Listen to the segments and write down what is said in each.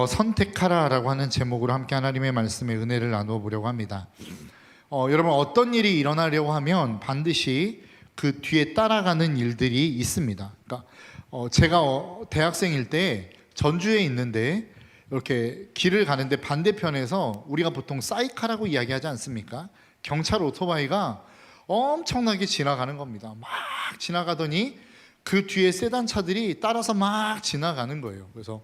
선택하라라고 하는 제목으로 함께 하나님의 말씀의 은혜를 나누어 보려고 합니다. 여러분, 어떤 일이 일어나려고 하면 반드시 그 뒤에 따라가는 일들이 있습니다. 그러니까 제가 대학생일 때 전주에 있는데 이렇게 길을 가는데 반대편에서 우리가 보통 사이카라고 이야기하지 않습니까? 경찰 오토바이가 엄청나게 지나가는 겁니다. 막 지나가더니 그 뒤에 세단 차들이 따라서 막 지나가는 거예요. 그래서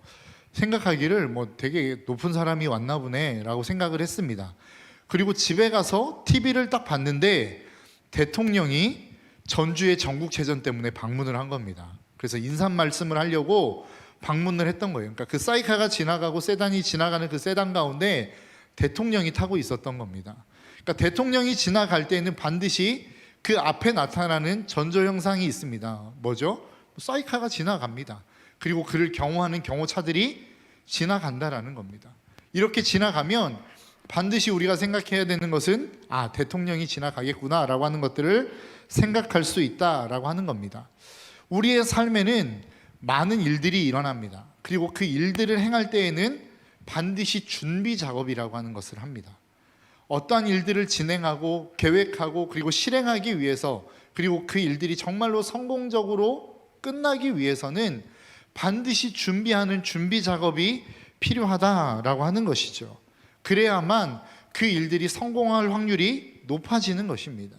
생각하기를 되게 높은 사람이 왔나 보네 라고 생각을 했습니다. 그리고 집에 가서 TV를 딱 봤는데 대통령이 전주의 전국체전 때문에 방문을 한 겁니다. 그래서 인사 말씀을 하려고 방문을 했던 거예요. 그러니까 그 사이카가 지나가고 세단이 지나가는 그 세단 가운데 대통령이 타고 있었던 겁니다. 그러니까 대통령이 지나갈 때는 반드시 그 앞에 나타나는 전조 현상이 있습니다. 뭐죠? 사이카가 지나갑니다. 그리고 그를 경호하는 경호차들이 지나간다라는 겁니다. 이렇게 지나가면 반드시 우리가 생각해야 되는 것은 대통령이 지나가겠구나 라고 하는 것들을 생각할 수 있다라고 하는 겁니다. 우리의 삶에는 많은 일들이 일어납니다. 그리고 그 일들을 행할 때에는 반드시 준비 작업이라고 하는 것을 합니다. 어떠한 일들을 진행하고 계획하고 그리고 실행하기 위해서, 그리고 그 일들이 정말로 성공적으로 끝나기 위해서는 반드시 준비하는 준비 작업이 필요하다라고 하는 것이죠. 그래야만 그 일들이 성공할 확률이 높아지는 것입니다.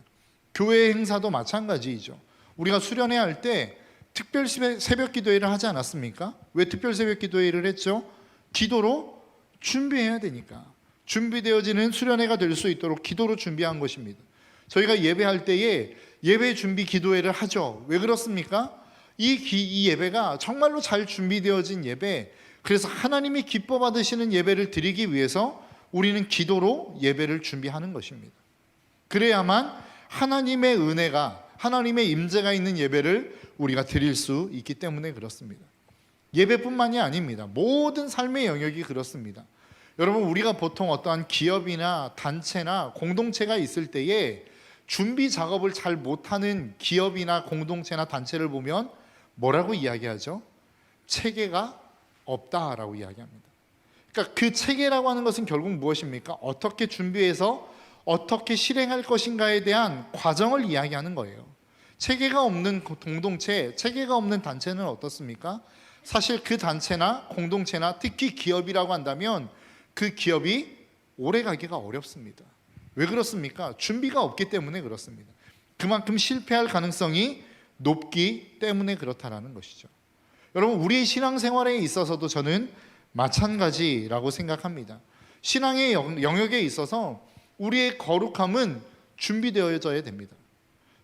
교회 행사도 마찬가지이죠. 우리가 수련회 할 때 특별 새벽 기도회를 하지 않았습니까? 왜 특별 새벽 기도회를 했죠? 기도로 준비해야 되니까. 준비되어지는 수련회가 될 수 있도록 기도로 준비한 것입니다. 저희가 예배할 때에 예배 준비 기도회를 하죠. 왜 그렇습니까? 이 예배가 정말로 잘 준비되어진 예배, 그래서 하나님이 기뻐 받으시는 예배를 드리기 위해서 우리는 기도로 예배를 준비하는 것입니다. 그래야만 하나님의 은혜가, 하나님의 임재가 있는 예배를 우리가 드릴 수 있기 때문에 그렇습니다. 예배뿐만이 아닙니다. 모든 삶의 영역이 그렇습니다. 여러분, 우리가 보통 어떠한 기업이나 단체나 공동체가 있을 때에 준비 작업을 잘 못하는 기업이나 공동체나 단체를 보면 뭐라고 이야기하죠? 체계가 없다라고 이야기합니다. 그러니까 그 체계라고 하는 것은 결국 무엇입니까? 어떻게 준비해서 어떻게 실행할 것인가에 대한 과정을 이야기하는 거예요. 체계가 없는 공동체, 체계가 없는 단체는 어떻습니까? 사실 그 단체나 공동체나 특히 기업이라고 한다면 그 기업이 오래 가기가 어렵습니다. 왜 그렇습니까? 준비가 없기 때문에 그렇습니다. 그만큼 실패할 가능성이 높기 때문에 그렇다라는 것이죠. 여러분, 우리의 신앙생활에 있어서도 저는 마찬가지라고 생각합니다. 신앙의 영역에 있어서 우리의 거룩함은 준비되어져야 됩니다.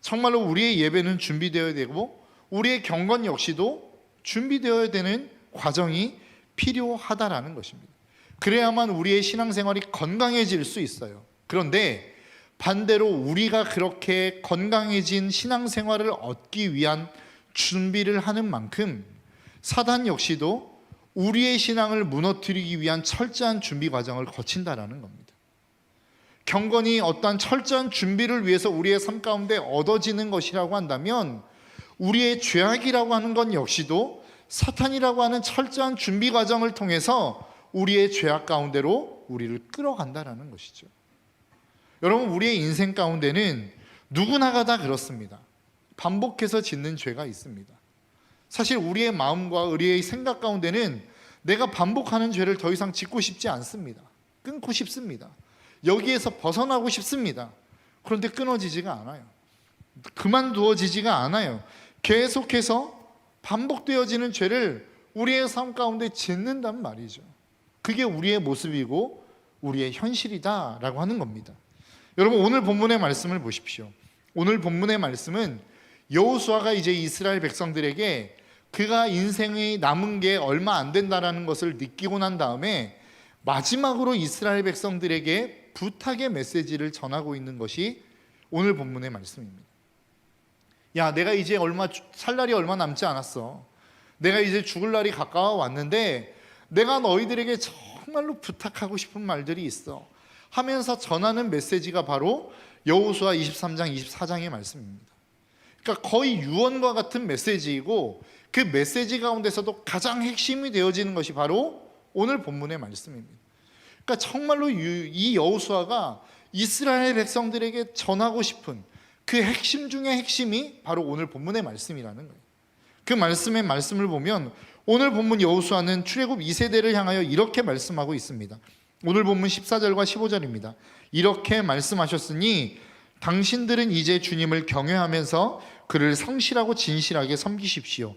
정말로 우리의 예배는 준비되어야 되고 우리의 경건 역시도 준비되어야 되는 과정이 필요하다라는 것입니다. 그래야만 우리의 신앙생활이 건강해질 수 있어요. 그런데 반대로 우리가 그렇게 건강해진 신앙생활을 얻기 위한 준비를 하는 만큼 사단 역시도 우리의 신앙을 무너뜨리기 위한 철저한 준비 과정을 거친다라는 겁니다. 경건이 어떠한 철저한 준비를 위해서 우리의 삶 가운데 얻어지는 것이라고 한다면 우리의 죄악이라고 하는 건 역시도 사탄이라고 하는 철저한 준비 과정을 통해서 우리의 죄악 가운데로 우리를 끌어간다라는 것이죠. 여러분, 우리의 인생 가운데는 누구나가 다 그렇습니다. 반복해서 짓는 죄가 있습니다. 사실 우리의 마음과 우리의 생각 가운데는 내가 반복하는 죄를 더 이상 짓고 싶지 않습니다. 끊고 싶습니다. 여기에서 벗어나고 싶습니다. 그런데 끊어지지가 않아요. 그만두어지지가 않아요. 계속해서 반복되어지는 죄를 우리의 삶 가운데 짓는단 말이죠. 그게 우리의 모습이고 우리의 현실이다라고 하는 겁니다. 여러분, 오늘 본문의 말씀을 보십시오. 오늘 본문의 말씀은 여호수아가 이제 이스라엘 백성들에게 그가 인생이 남은 게 얼마 안 된다라는 것을 느끼고 난 다음에 마지막으로 이스라엘 백성들에게 부탁의 메시지를 전하고 있는 것이 오늘 본문의 말씀입니다. 야, 내가 이제 살 날이 얼마 남지 않았어. 내가 이제 죽을 날이 가까워 왔는데 내가 너희들에게 정말로 부탁하고 싶은 말들이 있어 하면서 전하는 메시지가 바로 여호수아 23장 24장의 말씀입니다. 그러니까 거의 유언과 같은 메시지이고 그 메시지 가운데서도 가장 핵심이 되어지는 것이 바로 오늘 본문의 말씀입니다. 그러니까 정말로 이 여호수아가 이스라엘 백성들에게 전하고 싶은 그 핵심 중의 핵심이 바로 오늘 본문의 말씀이라는 거예요. 그 말씀의 말씀을 보면 오늘 본문 여호수아는 출애굽 2세대를 향하여 이렇게 말씀하고 있습니다. 오늘 본문 14절과 15절입니다. 이렇게 말씀하셨으니 당신들은 이제 주님을 경외하면서 그를 성실하고 진실하게 섬기십시오.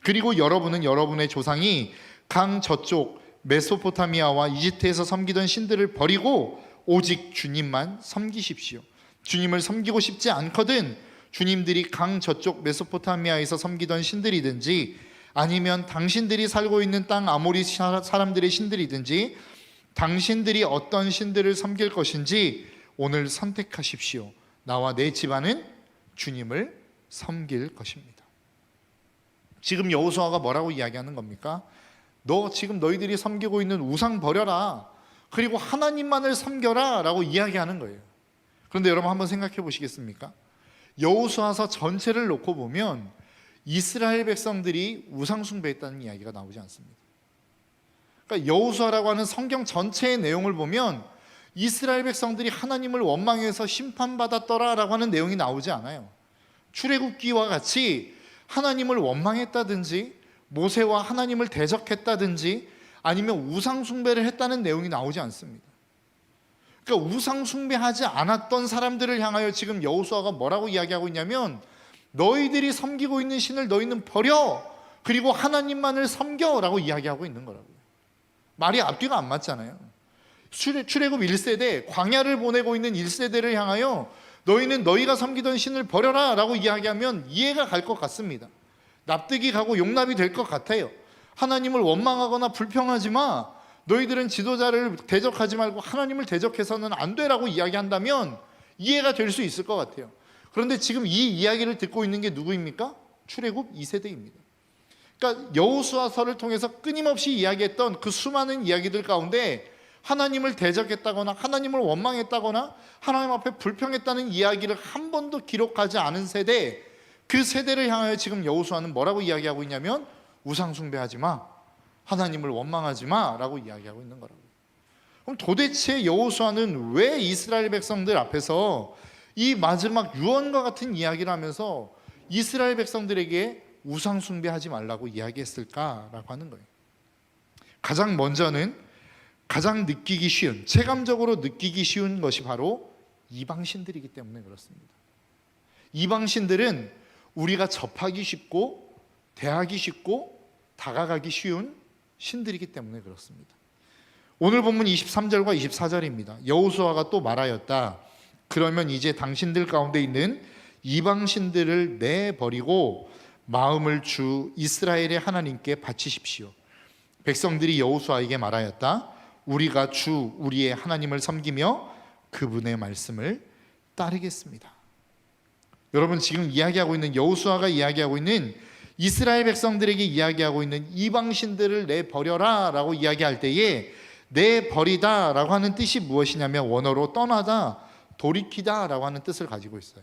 그리고 여러분은 여러분의 조상이 강 저쪽 메소포타미아와 이집트에서 섬기던 신들을 버리고 오직 주님만 섬기십시오. 주님을 섬기고 싶지 않거든 주님들이 강 저쪽 메소포타미아에서 섬기던 신들이든지 아니면 당신들이 살고 있는 땅 아모리 사람들의 신들이든지 당신들이 어떤 신들을 섬길 것인지 오늘 선택하십시오. 나와 내 집안은 주님을 섬길 것입니다. 지금 여호수아가 뭐라고 이야기하는 겁니까? 너 지금 너희들이 섬기고 있는 우상 버려라. 그리고 하나님만을 섬겨라 라고 이야기하는 거예요. 그런데 여러분 한번 생각해 보시겠습니까? 여호수아서 전체를 놓고 보면 이스라엘 백성들이 우상 숭배했다는 이야기가 나오지 않습니다. 그러니까 여호수아라고 하는 성경 전체의 내용을 보면 이스라엘 백성들이 하나님을 원망해서 심판받았더라 라고 하는 내용이 나오지 않아요. 출애굽기와 같이 하나님을 원망했다든지 모세와 하나님을 대적했다든지 아니면 우상 숭배를 했다는 내용이 나오지 않습니다. 그러니까 우상 숭배하지 않았던 사람들을 향하여 지금 여호수아가 뭐라고 이야기하고 있냐면 너희들이 섬기고 있는 신을 너희는 버려. 그리고 하나님만을 섬겨라고 이야기하고 있는 거라고요. 말이 앞뒤가 안 맞잖아요. 출애굽 1세대 광야를 보내고 있는 1세대를 향하여 너희는 너희가 섬기던 신을 버려라 라고 이야기하면 이해가 갈 것 같습니다. 납득이 가고 용납이 될 것 같아요. 하나님을 원망하거나 불평하지 마. 너희들은 지도자를 대적하지 말고 하나님을 대적해서는 안 되라고 이야기한다면 이해가 될 수 있을 것 같아요. 그런데 지금 이 이야기를 듣고 있는 게 누구입니까? 출애굽 2세대입니다. 그러니까 여호수아서를 통해서 끊임없이 이야기했던 그 수많은 이야기들 가운데 하나님을 대적했다거나 하나님을 원망했다거나 하나님 앞에 불평했다는 이야기를 한 번도 기록하지 않은 세대, 그 세대를 향하여 지금 여호수아는 뭐라고 이야기하고 있냐면 우상 숭배하지 마, 하나님을 원망하지 마 라고 이야기하고 있는 거라고요. 그럼 도대체 여호수아는 왜 이스라엘 백성들 앞에서 이 마지막 유언과 같은 이야기를 하면서 이스라엘 백성들에게 우상 숭배하지 말라고 이야기했을까라고 하는 거예요. 가장 먼저는 가장 느끼기 쉬운, 체감적으로 느끼기 쉬운 것이 바로 이방신들이기 때문에 그렇습니다. 이방신들은 우리가 접하기 쉽고 대하기 쉽고 다가가기 쉬운 신들이기 때문에 그렇습니다. 오늘 본문 23절과 24절입니다. 여호수아가 또 말하였다. 그러면 이제 당신들 가운데 있는 이방신들을 내버리고 마음을 주 이스라엘의 하나님께 바치십시오. 백성들이 여호수아에게 말하였다. 우리가 주 우리의 하나님을 섬기며 그분의 말씀을 따르겠습니다. 여러분 지금 이야기하고 있는 여호수아가 이야기하고 있는 이스라엘 백성들에게 이야기하고 있는 이방신들을 내버려라 라고 이야기할 때에 내버리다 라고 하는 뜻이 무엇이냐면 원어로 떠나다, 돌이키다 라고 하는 뜻을 가지고 있어요.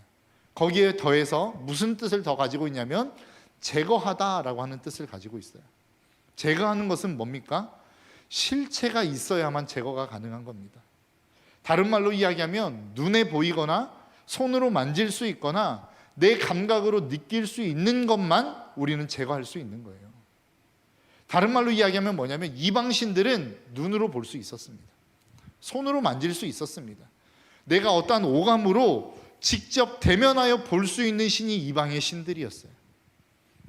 거기에 더해서 무슨 뜻을 더 가지고 있냐면 제거하다 라고 하는 뜻을 가지고 있어요. 제거하는 것은 뭡니까? 실체가 있어야만 제거가 가능한 겁니다. 다른 말로 이야기하면 눈에 보이거나 손으로 만질 수 있거나 내 감각으로 느낄 수 있는 것만 우리는 제거할 수 있는 거예요. 다른 말로 이야기하면 뭐냐면 이방신들은 눈으로 볼 수 있었습니다. 손으로 만질 수 있었습니다. 내가 어떠한 오감으로 직접 대면하여 볼 수 있는 신이 이방의 신들이었어요.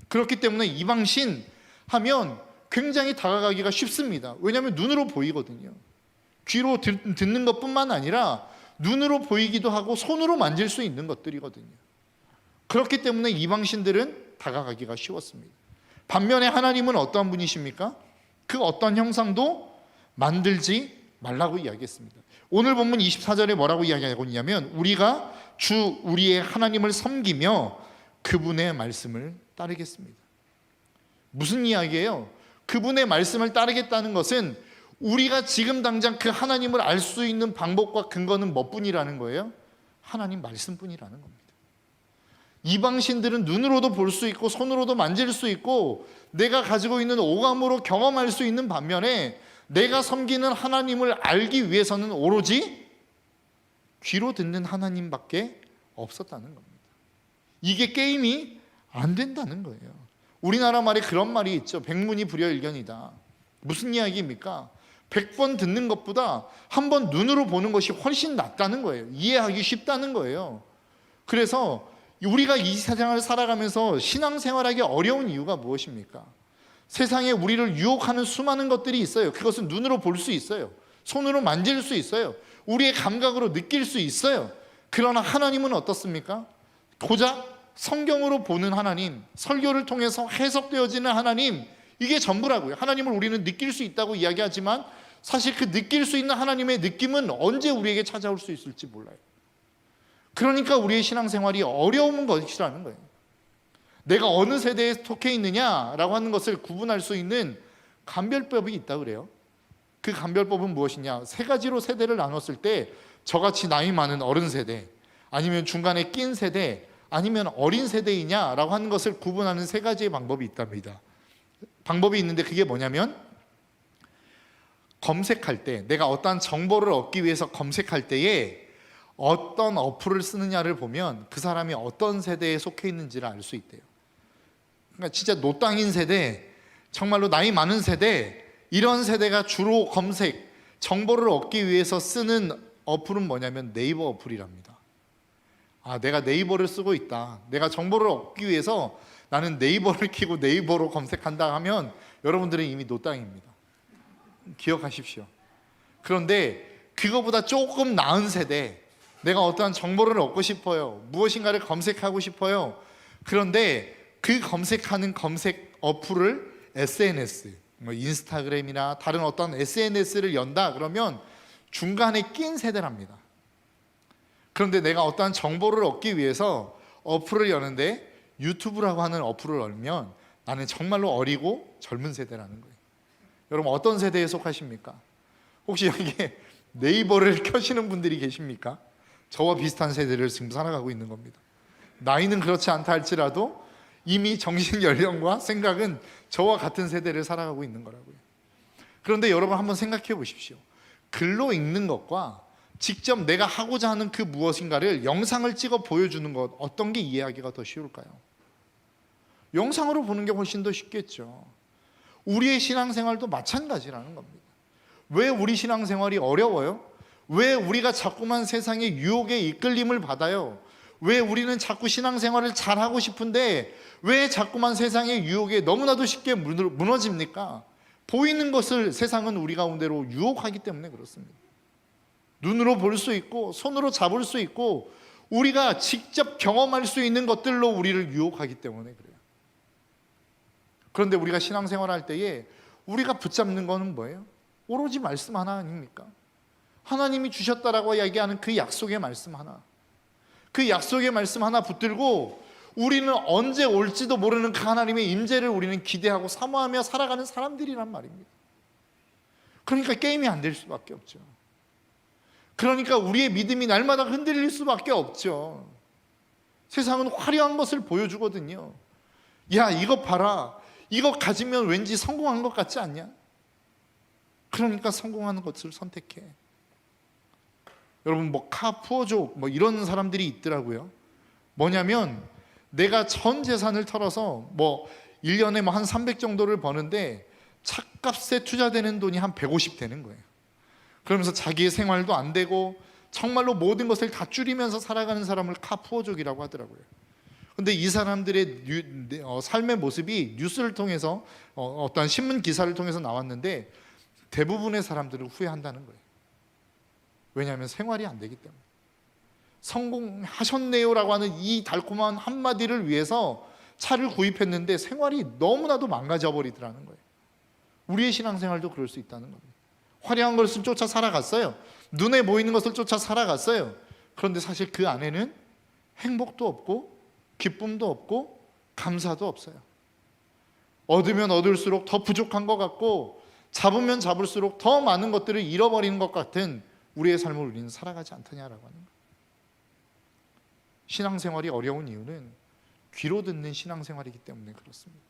그렇기 때문에 이방신 하면 굉장히 다가가기가 쉽습니다. 왜냐하면 눈으로 보이거든요. 귀로 듣는 것뿐만 아니라 눈으로 보이기도 하고 손으로 만질 수 있는 것들이거든요. 그렇기 때문에 이방신들은 다가가기가 쉬웠습니다. 반면에 하나님은 어떠한 분이십니까? 그 어떤 형상도 만들지 말라고 이야기했습니다. 오늘 본문 24절에 뭐라고 이야기하고 있냐면 우리가 주 우리의 하나님을 섬기며 그분의 말씀을 따르겠습니다. 무슨 이야기예요? 그분의 말씀을 따르겠다는 것은 우리가 지금 당장 그 하나님을 알 수 있는 방법과 근거는 뭐뿐이라는 거예요? 하나님 말씀뿐이라는 겁니다. 이방신들은 눈으로도 볼 수 있고 손으로도 만질 수 있고 내가 가지고 있는 오감으로 경험할 수 있는 반면에 내가 섬기는 하나님을 알기 위해서는 오로지 귀로 듣는 하나님밖에 없었다는 겁니다. 이게 게임이 안 된다는 거예요. 우리나라 말에 그런 말이 있죠. 백문이 불여일견이다. 무슨 이야기입니까? 100번 듣는 것보다 한 번 눈으로 보는 것이 훨씬 낫다는 거예요. 이해하기 쉽다는 거예요. 그래서 우리가 이 세상을 살아가면서 신앙생활하기 어려운 이유가 무엇입니까? 세상에 우리를 유혹하는 수많은 것들이 있어요. 그것은 눈으로 볼 수 있어요. 손으로 만질 수 있어요. 우리의 감각으로 느낄 수 있어요. 그러나 하나님은 어떻습니까? 고작 성경으로 보는 하나님, 설교를 통해서 해석되어지는 하나님, 이게 전부라고요. 하나님을 우리는 느낄 수 있다고 이야기하지만 사실 그 느낄 수 있는 하나님의 느낌은 언제 우리에게 찾아올 수 있을지 몰라요. 그러니까 우리의 신앙생활이 어려운 것이라는 거예요. 내가 어느 세대에 속해 있느냐라고 하는 것을 구분할 수 있는 감별법이 있다 그래요. 그 감별법은 무엇이냐? 세 가지로 세대를 나눴을 때 저같이 나이 많은 어른 세대, 아니면 중간에 낀 세대, 아니면 어린 세대이냐라고 하는 것을 구분하는 세 가지의 방법이 있답니다. 방법이 있는데 그게 뭐냐면, 검색할 때, 내가 어떠한 정보를 얻기 위해서 검색할 때에 어떤 어플을 쓰느냐를 보면 그 사람이 어떤 세대에 속해 있는지를 알 수 있대요. 그러니까 진짜 노땅인 세대, 정말로 나이 많은 세대, 이런 세대가 주로 검색, 정보를 얻기 위해서 쓰는 어플은 뭐냐면 네이버 어플이랍니다. 아, 내가 네이버를 쓰고 있다. 내가 정보를 얻기 위해서 나는 네이버를 켜고 네이버로 검색한다 하면 여러분들은 이미 노땅입니다. 기억하십시오. 그런데 그거보다 조금 나은 세대, 내가 어떠한 정보를 얻고 싶어요. 무엇인가를 검색하고 싶어요. 그런데 그 검색하는 검색 어플을 SNS, 인스타그램이나 다른 어떤 SNS를 연다 그러면 중간에 낀 세대랍니다. 그런데 내가 어떠한 정보를 얻기 위해서 어플을 여는데 유튜브라고 하는 어플을 열면 나는 정말로 어리고 젊은 세대라는 거예요. 여러분 어떤 세대에 속하십니까? 혹시 여기에 네이버를 켜시는 분들이 계십니까? 저와 비슷한 세대를 지금 살아가고 있는 겁니다. 나이는 그렇지 않다 할지라도 이미 정신 연령과 생각은 저와 같은 세대를 살아가고 있는 거라고요. 그런데 여러분 한번 생각해 보십시오. 글로 읽는 것과 직접 내가 하고자 하는 그 무엇인가를 영상을 찍어 보여주는 것, 어떤 게 이해하기가 더 쉬울까요? 영상으로 보는 게 훨씬 더 쉽겠죠. 우리의 신앙생활도 마찬가지라는 겁니다. 왜 우리 신앙생활이 어려워요? 왜 우리가 자꾸만 세상의 유혹에 이끌림을 받아요? 왜 우리는 자꾸 신앙생활을 잘하고 싶은데 왜 자꾸만 세상의 유혹에 너무나도 쉽게 무너집니까? 보이는 것을 세상은 우리 가운데로 유혹하기 때문에 그렇습니다. 눈으로 볼 수 있고 손으로 잡을 수 있고 우리가 직접 경험할 수 있는 것들로 우리를 유혹하기 때문에 그래요. 그런데 우리가 신앙생활할 때에 우리가 붙잡는 거는 뭐예요? 오로지 말씀 하나 아닙니까? 하나님이 주셨다라고 얘기하는 그 약속의 말씀 하나, 그 약속의 말씀 하나 붙들고 우리는 언제 올지도 모르는 그 하나님의 임재를 우리는 기대하고 사모하며 살아가는 사람들이란 말입니다. 그러니까 게임이 안 될 수밖에 없죠. 그러니까 우리의 믿음이 날마다 흔들릴 수밖에 없죠. 세상은 화려한 것을 보여주거든요. 야, 이거 봐라. 이거 가지면 왠지 성공한 것 같지 않냐? 그러니까 성공하는 것을 선택해. 여러분 카푸어족 이런 사람들이 있더라고요. 뭐냐면 내가 전 재산을 털어서 1년에 한 300 정도를 버는데 차값에 투자되는 돈이 한 150 되는 거예요. 그러면서 자기의 생활도 안 되고 정말로 모든 것을 다 줄이면서 살아가는 사람을 카푸어족이라고 하더라고요. 근데 이 사람들의 삶의 모습이 뉴스를 통해서 어떤 신문 기사를 통해서 나왔는데 대부분의 사람들은 후회한다는 거예요. 왜냐하면 생활이 안 되기 때문에. 성공하셨네요라고 하는 이 달콤한 한마디를 위해서 차를 구입했는데 생활이 너무나도 망가져 버리더라는 거예요. 우리의 신앙생활도 그럴 수 있다는 겁니다. 화려한 것을 쫓아 살아갔어요. 눈에 보이는 것을 쫓아 살아갔어요. 그런데 사실 그 안에는 행복도 없고 기쁨도 없고 감사도 없어요. 얻으면 얻을수록 더 부족한 것 같고 잡으면 잡을수록 더 많은 것들을 잃어버리는 것 같은 우리의 삶을 우리는 살아가지 않더냐라고 하는 거예요. 신앙생활이 어려운 이유는 귀로 듣는 신앙생활이기 때문에 그렇습니다.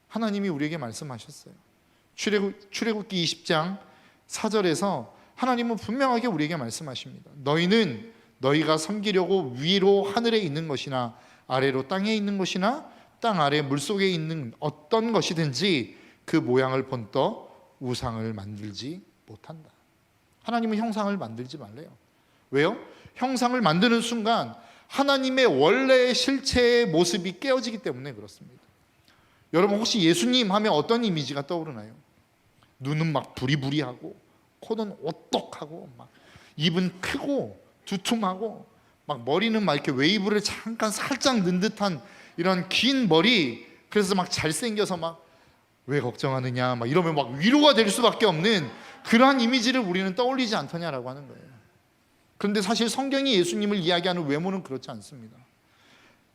하나님이 우리에게 말씀하셨어요. 출애굽기 20장 4절에서 하나님은 분명하게 우리에게 말씀하십니다. 너희는 너희가 섬기려고 위로 하늘에 있는 것이나 아래로 땅에 있는 것이나 땅 아래 물속에 있는 어떤 것이든지 그 모양을 본떠 우상을 만들지 못한다. 하나님은 형상을 만들지 말래요. 왜요? 형상을 만드는 순간 하나님의 원래의 실체의 모습이 깨어지기 때문에 그렇습니다. 여러분 혹시 예수님 하면 어떤 이미지가 떠오르나요? 눈은 막 부리부리하고 코는 오똑하고 막 입은 크고 두툼하고 막 머리는 막 이렇게 웨이브를 잠깐 살짝 넣은 듯한 이런 긴 머리, 그래서 막 잘생겨서 막 왜 걱정하느냐 막 이러면 막 위로가 될 수밖에 없는 그러한 이미지를 우리는 떠올리지 않더냐라고 하는 거예요. 그런데 사실 성경이 예수님을 이야기하는 외모는 그렇지 않습니다.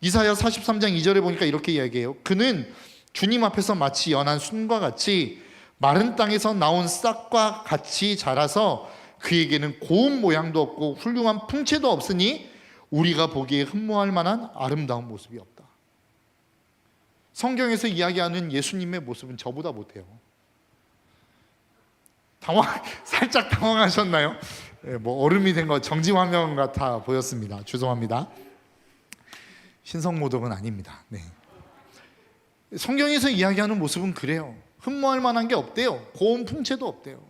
이사야 43장 2절에 보니까 이렇게 이야기해요. 그는 주님 앞에서 마치 연한 순과 같이 마른 땅에서 나온 싹과 같이 자라서 그에게는 고운 모양도 없고 훌륭한 풍채도 없으니 우리가 보기에 흠모할 만한 아름다운 모습이 없다. 성경에서 이야기하는 예수님의 모습은 저보다 못해요. 살짝 당황하셨나요? 뭐 얼음이 된 거 정지화면 같아 보였습니다. 죄송합니다. 신성모독은 아닙니다. 네. 성경에서 이야기하는 모습은 그래요. 흠모할 만한 게 없대요. 고운 풍채도 없대요.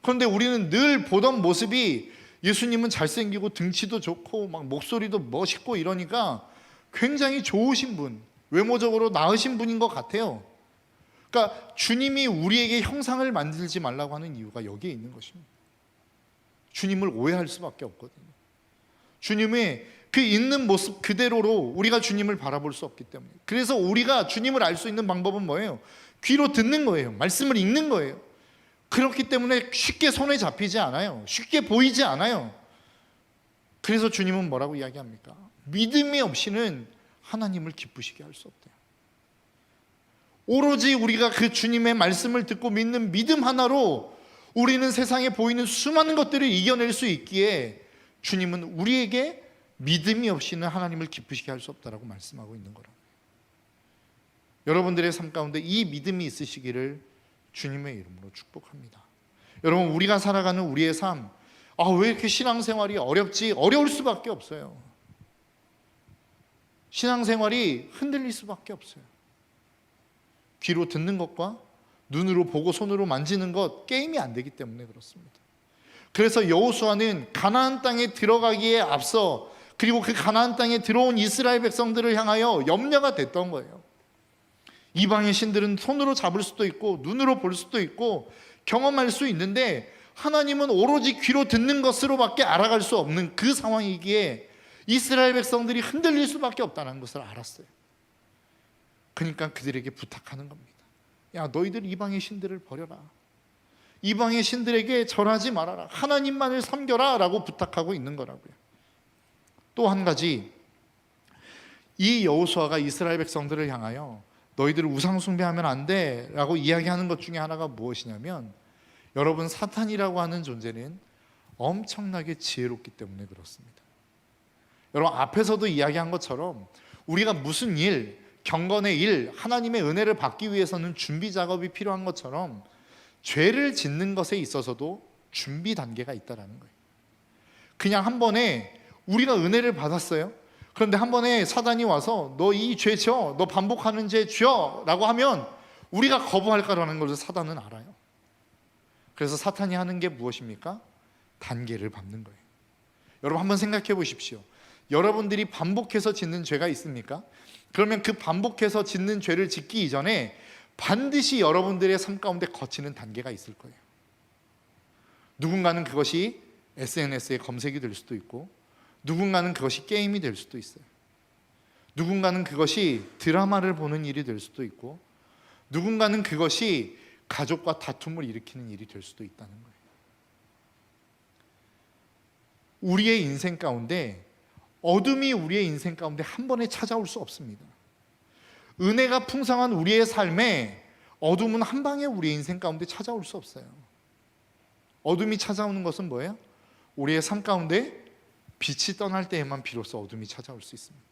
그런데 우리는 늘 보던 모습이 예수님은 잘생기고 등치도 좋고 막 목소리도 멋있고 이러니까 굉장히 좋으신 분, 외모적으로 나으신 분인 것 같아요. 그러니까 주님이 우리에게 형상을 만들지 말라고 하는 이유가 여기에 있는 것입니다. 주님을 오해할 수밖에 없거든요. 주님의 그 있는 모습 그대로로 우리가 주님을 바라볼 수 없기 때문에. 그래서 우리가 주님을 알 수 있는 방법은 뭐예요? 귀로 듣는 거예요. 말씀을 읽는 거예요. 그렇기 때문에 쉽게 손에 잡히지 않아요. 쉽게 보이지 않아요. 그래서 주님은 뭐라고 이야기합니까? 믿음이 없이는 하나님을 기쁘시게 할 수 없대요. 오로지 우리가 그 주님의 말씀을 듣고 믿는 믿음 하나로 우리는 세상에 보이는 수많은 것들을 이겨낼 수 있기에 주님은 우리에게 믿음이 없이는 하나님을 기쁘시게 할 수 없다라고 말씀하고 있는 거라고요. 여러분들의 삶 가운데 이 믿음이 있으시기를 주님의 이름으로 축복합니다. 여러분, 우리가 살아가는 우리의 삶, 왜 이렇게 신앙생활이 어렵지? 어려울 수밖에 없어요. 신앙생활이 흔들릴 수밖에 없어요. 귀로 듣는 것과 눈으로 보고 손으로 만지는 것 게임이 안 되기 때문에 그렇습니다. 그래서 여호수아는 가나안 땅에 들어가기에 앞서 그리고 그 가나안 땅에 들어온 이스라엘 백성들을 향하여 염려가 됐던 거예요. 이방의 신들은 손으로 잡을 수도 있고 눈으로 볼 수도 있고 경험할 수 있는데 하나님은 오로지 귀로 듣는 것으로밖에 알아갈 수 없는 그 상황이기에 이스라엘 백성들이 흔들릴 수밖에 없다는 것을 알았어요. 그러니까 그들에게 부탁하는 겁니다. 야, 너희들 이방의 신들을 버려라. 이방의 신들에게 절하지 말아라. 하나님만을 섬겨라 라고 부탁하고 있는 거라고요. 또 한 가지, 이 여호수아가 이스라엘 백성들을 향하여 너희들 우상 숭배하면 안 돼 라고 이야기하는 것 중에 하나가 무엇이냐면, 여러분, 사탄이라고 하는 존재는 엄청나게 지혜롭기 때문에 그렇습니다. 여러분, 앞에서도 이야기한 것처럼 우리가 무슨 일, 경건의 일, 하나님의 은혜를 받기 위해서는 준비 작업이 필요한 것처럼 죄를 짓는 것에 있어서도 준비 단계가 있다는 거예요. 그냥 한 번에 우리가 은혜를 받았어요. 그런데 한 번에 사단이 와서 너 이 죄 지어, 너 반복하는 죄 지어 라고 하면 우리가 거부할까라는 것을 사단은 알아요. 그래서 사탄이 하는 게 무엇입니까? 단계를 밟는 거예요. 여러분, 한번 생각해 보십시오. 여러분들이 반복해서 짓는 죄가 있습니까? 그러면 그 반복해서 짓는 죄를 짓기 이전에 반드시 여러분들의 삶 가운데 거치는 단계가 있을 거예요. 누군가는 그것이 SNS의 검색이 될 수도 있고, 누군가는 그것이 게임이 될 수도 있어요. 누군가는 그것이 드라마를 보는 일이 될 수도 있고, 누군가는 그것이 가족과 다툼을 일으키는 일이 될 수도 있다는 거예요. 우리의 인생 가운데 어둠이 우리의 인생 가운데 한 번에 찾아올 수 없습니다. 은혜가 풍성한 우리의 삶에 어둠은 한 방에 우리의 인생 가운데 찾아올 수 없어요. 어둠이 찾아오는 것은 뭐예요? 우리의 삶 가운데 빛이 떠날 때에만 비로소 어둠이 찾아올 수 있습니다.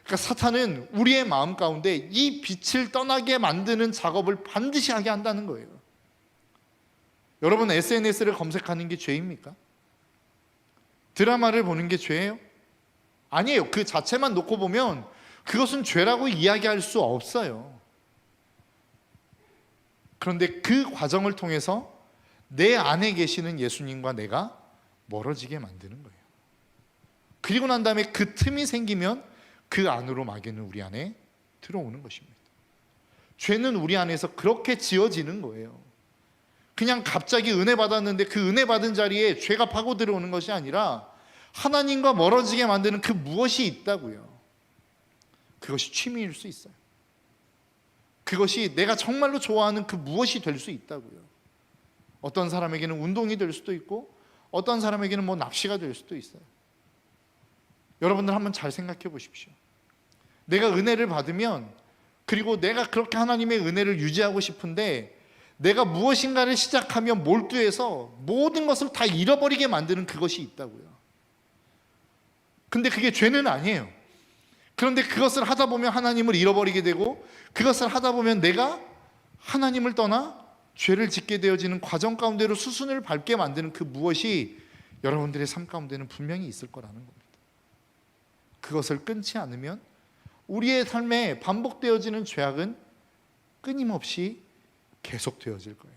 그러니까 사탄은 우리의 마음 가운데 이 빛을 떠나게 만드는 작업을 반드시 하게 한다는 거예요. 여러분, SNS를 검색하는 게 죄입니까? 드라마를 보는 게 죄예요? 아니에요. 그 자체만 놓고 보면 그것은 죄라고 이야기할 수 없어요. 그런데 그 과정을 통해서 내 안에 계시는 예수님과 내가 멀어지게 만드는 거예요. 그리고 난 다음에 그 틈이 생기면 그 안으로 마귀는 우리 안에 들어오는 것입니다. 죄는 우리 안에서 그렇게 지어지는 거예요. 그냥 갑자기 은혜 받았는데 그 은혜 받은 자리에 죄가 파고 들어오는 것이 아니라 하나님과 멀어지게 만드는 그 무엇이 있다고요. 그것이 취미일 수 있어요. 그것이 내가 정말로 좋아하는 그 무엇이 될 수 있다고요. 어떤 사람에게는 운동이 될 수도 있고 어떤 사람에게는 뭐 납치가 될 수도 있어요. 여러분들 한번 잘 생각해 보십시오. 내가 은혜를 받으면, 그리고 내가 그렇게 하나님의 은혜를 유지하고 싶은데 내가 무엇인가를 시작하면 몰두해서 모든 것을 다 잃어버리게 만드는 그것이 있다고요. 근데 그게 죄는 아니에요. 그런데 그것을 하다 보면 하나님을 잃어버리게 되고, 그것을 하다 보면 내가 하나님을 떠나 죄를 짓게 되어지는 과정 가운데로 수순을 밟게 만드는 그 무엇이 여러분들의 삶 가운데는 분명히 있을 거라는 겁니다. 그것을 끊지 않으면 우리의 삶에 반복되어지는 죄악은 끊임없이 계속되어질 거예요.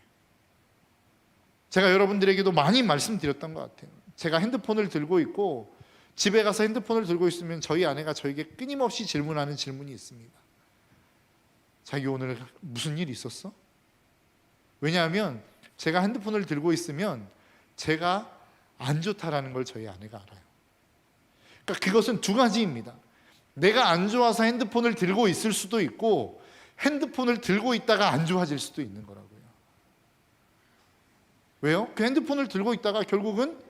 제가 여러분들에게도 많이 말씀드렸던 것 같아요. 제가 핸드폰을 들고 있고 집에 가서 핸드폰을 들고 있으면 저희 아내가 저에게 끊임없이 질문하는 질문이 있습니다. 자기 오늘 무슨 일 있었어? 왜냐하면 제가 핸드폰을 들고 있으면 제가 안 좋다라는 걸 저희 아내가 알아요. 그러니까 그것은 두 가지입니다. 내가 안 좋아서 핸드폰을 들고 있을 수도 있고 핸드폰을 들고 있다가 안 좋아질 수도 있는 거라고요. 왜요? 그 핸드폰을 들고 있다가 결국은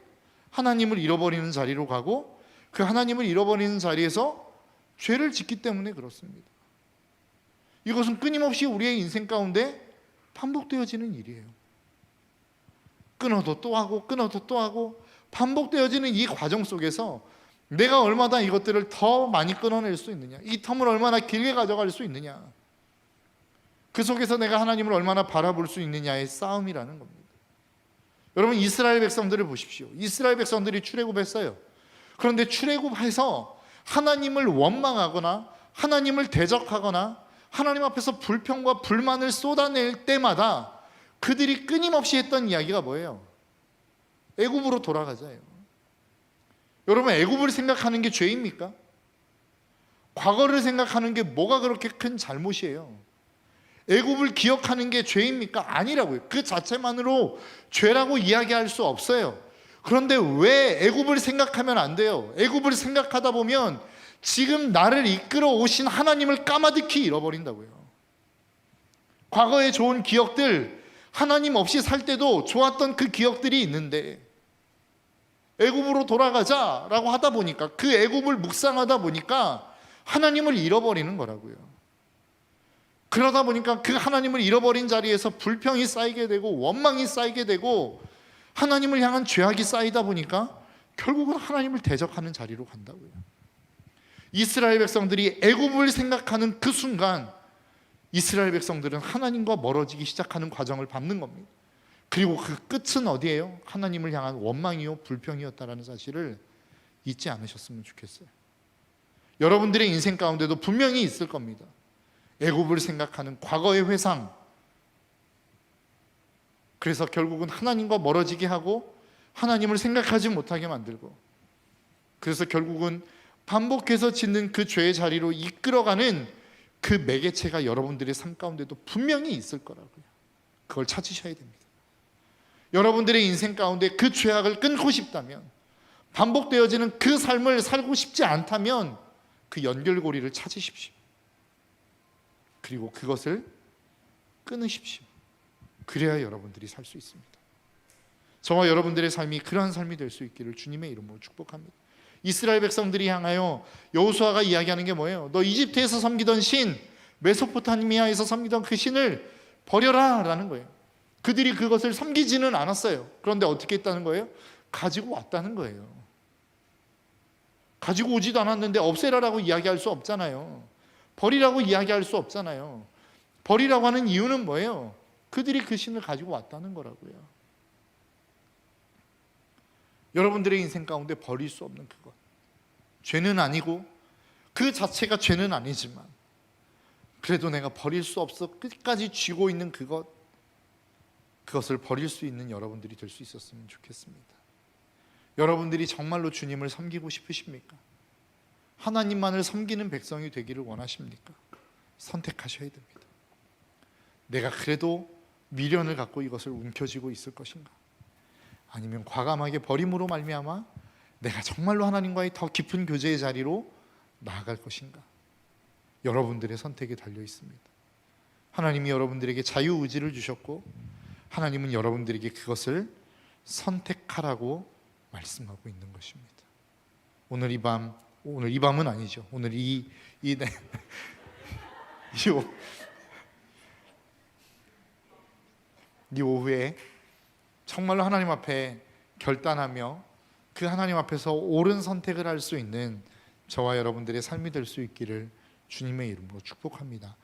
하나님을 잃어버리는 자리로 가고, 그 하나님을 잃어버리는 자리에서 죄를 짓기 때문에 그렇습니다. 이것은 끊임없이 우리의 인생 가운데 반복되어지는 일이에요. 끊어도 또 하고 끊어도 또 하고 반복되어지는 이 과정 속에서 내가 얼마나 이것들을 더 많이 끊어낼 수 있느냐, 이 텀을 얼마나 길게 가져갈 수 있느냐, 그 속에서 내가 하나님을 얼마나 바라볼 수 있느냐의 싸움이라는 겁니다. 여러분, 이스라엘 백성들을 보십시오. 이스라엘 백성들이 출애굽했어요. 그런데 출애굽해서 하나님을 원망하거나 하나님을 대적하거나 하나님 앞에서 불평과 불만을 쏟아낼 때마다 그들이 끊임없이 했던 이야기가 뭐예요? 애굽으로 돌아가자예요. 여러분, 애굽을 생각하는 게 죄입니까? 과거를 생각하는 게 뭐가 그렇게 큰 잘못이에요? 애굽을 기억하는 게 죄입니까? 아니라고요. 그 자체만으로 죄라고 이야기할 수 없어요. 그런데 왜 애굽을 생각하면 안 돼요? 애굽을 생각하다 보면 지금 나를 이끌어 오신 하나님을 까마득히 잃어버린다고요. 과거의 좋은 기억들, 하나님 없이 살 때도 좋았던 그 기억들이 있는데 애굽으로 돌아가자라고 하다 보니까, 그 애굽을 묵상하다 보니까 하나님을 잃어버리는 거라고요. 그러다 보니까 그 하나님을 잃어버린 자리에서 불평이 쌓이게 되고 원망이 쌓이게 되고 하나님을 향한 죄악이 쌓이다 보니까 결국은 하나님을 대적하는 자리로 간다고요. 이스라엘 백성들이 애굽을 생각하는 그 순간 이스라엘 백성들은 하나님과 멀어지기 시작하는 과정을 밟는 겁니다. 그리고 그 끝은 어디예요? 하나님을 향한 원망이요 불평이었다라는 사실을 잊지 않으셨으면 좋겠어요. 여러분들의 인생 가운데도 분명히 있을 겁니다. 애굽을 생각하는 과거의 회상, 그래서 결국은 하나님과 멀어지게 하고 하나님을 생각하지 못하게 만들고, 그래서 결국은 반복해서 짓는 그 죄의 자리로 이끌어가는 그 매개체가 여러분들의 삶 가운데도 분명히 있을 거라고요. 그걸 찾으셔야 됩니다. 여러분들의 인생 가운데 그 죄악을 끊고 싶다면, 반복되어지는 그 삶을 살고 싶지 않다면 그 연결고리를 찾으십시오. 그리고 그것을 끊으십시오. 그래야 여러분들이 살 수 있습니다. 저와 여러분들의 삶이 그러한 삶이 될 수 있기를 주님의 이름으로 축복합니다. 이스라엘 백성들이 향하여 여호수아가 이야기하는 게 뭐예요? 너 이집트에서 섬기던 신, 메소포타미아에서 섬기던 그 신을 버려라 라는 거예요. 그들이 그것을 섬기지는 않았어요. 그런데 어떻게 했다는 거예요? 가지고 왔다는 거예요. 가지고 오지도 않았는데 없애라라고 이야기할 수 없잖아요. 버리라고 이야기할 수 없잖아요. 버리라고 하는 이유는 뭐예요? 그들이 그 신을 가지고 왔다는 거라고요. 여러분들의 인생 가운데 버릴 수 없는 그것, 죄는 아니고 그 자체가 죄는 아니지만 그래도 내가 버릴 수 없어 끝까지 쥐고 있는 그것을 버릴 수 있는 여러분들이 될 수 있었으면 좋겠습니다. 여러분들이 정말로 주님을 섬기고 싶으십니까? 하나님만을 섬기는 백성이 되기를 원하십니까? 선택하셔야 됩니다. 내가 그래도 미련을 갖고 이것을 움켜쥐고 있을 것인가? 아니면 과감하게 버림으로 말미암아 내가 정말로 하나님과의 더 깊은 교제의 자리로 나아갈 것인가? 여러분들의 선택에 달려 있습니다. 하나님이 여러분들에게 자유의지를 주셨고 하나님은 여러분들에게 그것을 선택하라고 말씀하고 있는 것입니다. 오늘 이 밤은 아니죠. 오늘 이 오후에 정말로 하나님 앞에 결단하며 그 하나님 앞에서 옳은 선택을 할 수 있는 저와 여러분들의 삶이 될 수 있기를 주님의 이름으로 축복합니다.